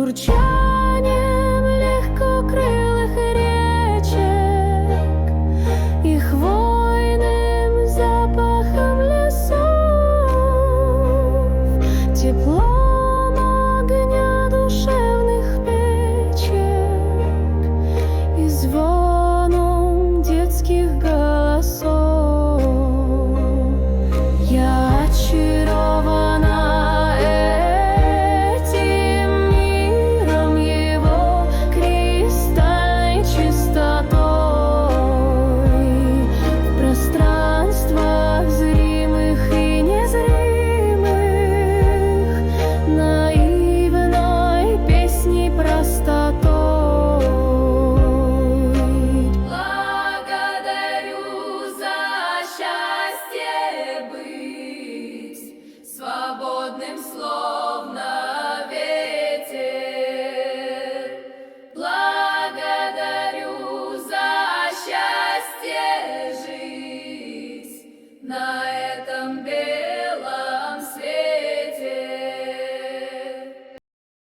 журчанием легкокрылых речек и хвойным запахом лесов, теплом огня душевных печек и звоном детских голосов. Я очарована этим миром, его кристальной чистотой, в пространствах зримых и незримых, наивной песней простотой. Благодарю за счастье быть свободным словом.